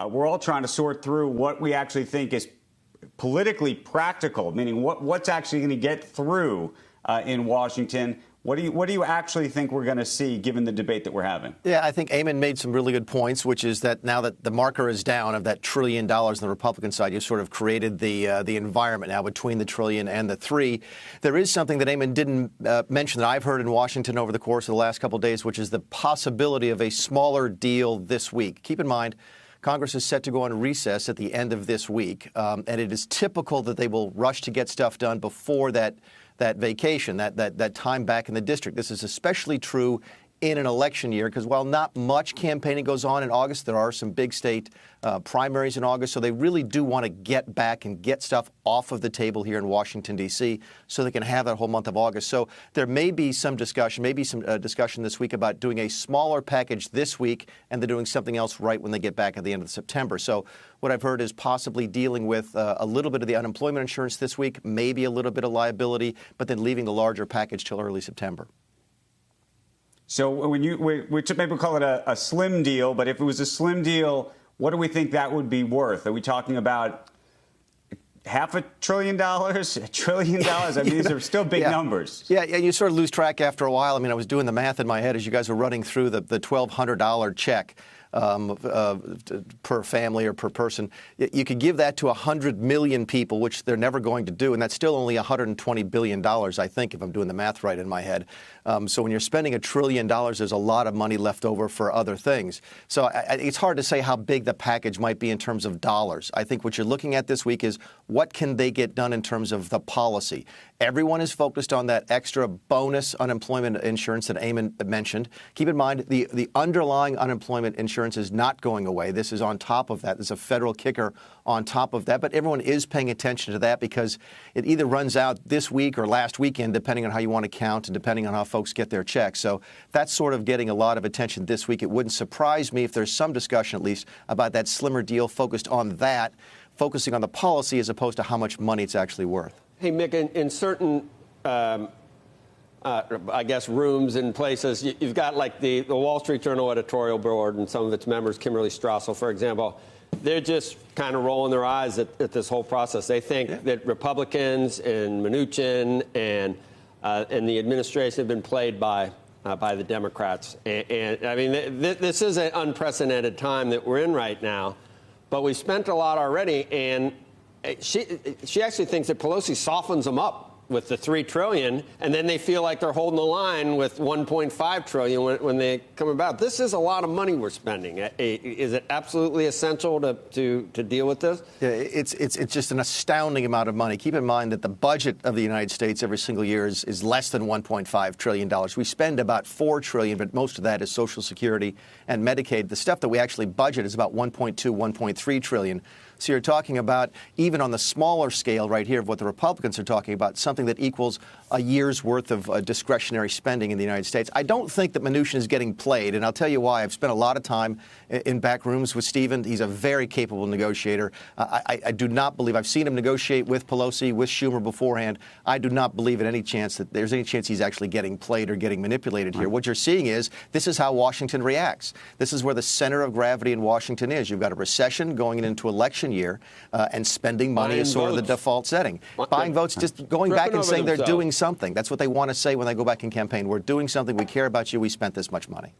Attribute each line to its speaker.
Speaker 1: we're all trying to sort through what we actually think is politically practical, meaning what's actually going to get through in Washington. What do you actually think we're going to see, given the debate that we're having?
Speaker 2: Yeah, I think Eamon made some really good points, which is that now that the marker is down of that $1 trillion on the Republican side, you've sort of created the environment now between the trillion and the 3. There is something that Eamon didn't mention that I've heard in Washington over the course of the last couple of days, which is the possibility of a smaller deal this week. Keep in mind, Congress is set to go on recess at the end of this week, and it is typical that they will rush to get stuff done before that vacation, that time back in the district. This is especially true in an election year because while not much campaigning goes on in August, there are some big state primaries in August. So they really do want to get back and get stuff off of the table here in Washington, D.C. so they can have that whole month of August. So there may be some discussion, discussion this week about doing a smaller package this week and then doing something else right when they get back at the end of September. So what I've heard is possibly dealing with a little bit of the unemployment insurance this week, maybe a little bit of liability, but then leaving the larger package till early September.
Speaker 1: So when we maybe call it a slim deal, but if it was a slim deal, what do we think that would be worth? Are we talking about $500 billion, $1 trillion? I mean, these are still big numbers.
Speaker 2: Yeah, you sort of lose track after a while. I mean, I was doing the math in my head as you guys were running through the $1,200 check per family or per person. You could give that to 100 million people, which they're never going to do, and that's still only $120 billion, I think, if I'm doing the math right in my head. So when you're spending $1 trillion, there's a lot of money left over for other things. So it's hard to say how big the package might be in terms of dollars. I think what you're looking at this week is what can they get done in terms of the policy. Everyone is focused on that extra bonus unemployment insurance that Eamon mentioned. Keep in mind, the underlying unemployment insurance is not going away. This is on top of that. There's a federal kicker on top of that. But everyone is paying attention to that because it either runs out this week or last weekend, depending on how you want to count and depending on how folks get their checks. So that's sort of getting a lot of attention this week. It wouldn't surprise me if there's some discussion, at least, about that slimmer deal focused on that, focusing on the policy as opposed to how much money it's actually worth.
Speaker 3: Hey, Mick, in certain, I guess, rooms and places, you've got like the Wall Street Journal editorial board and some of its members, Kimberly Strassel, for example, they're just kind of rolling their eyes at this whole process. They think that Republicans and Mnuchin and the administration have been played by the Democrats. And I mean, this is an unprecedented time that we're in right now, but we spent a lot already, and she actually thinks that Pelosi softens them up with the $3 trillion, and then they feel like they're holding the line with $1.5 trillion when they come about. This is a lot of money we're spending. Is it absolutely essential to deal with this?
Speaker 2: Yeah, it's just an astounding amount of money. Keep in mind that the budget of the United States every single year is less than $1.5 trillion. We spend about $4 trillion, but most of that is Social Security and Medicaid. The stuff that we actually budget is about $1.2, $1.3 trillion. So you're talking about, even on the smaller scale right here of what the Republicans are talking about, something that equals a year's worth of discretionary spending in the United States. I don't think that Mnuchin is getting played, and I'll tell you why. I've spent a lot of time in back rooms with Steven. He's a very capable negotiator. I do not believe, I've seen him negotiate with Pelosi, with Schumer beforehand. I do not believe that there's any chance he's actually getting played or getting manipulated here. What you're seeing is this is how Washington reacts. This is where the center of gravity in Washington is. You've got a recession going into election year, and spending money is sort of the default setting. Buying votes, just going back and saying they're doing something. That's what they want to say when they go back and campaign. We're doing something. We care about you. We spent this much money.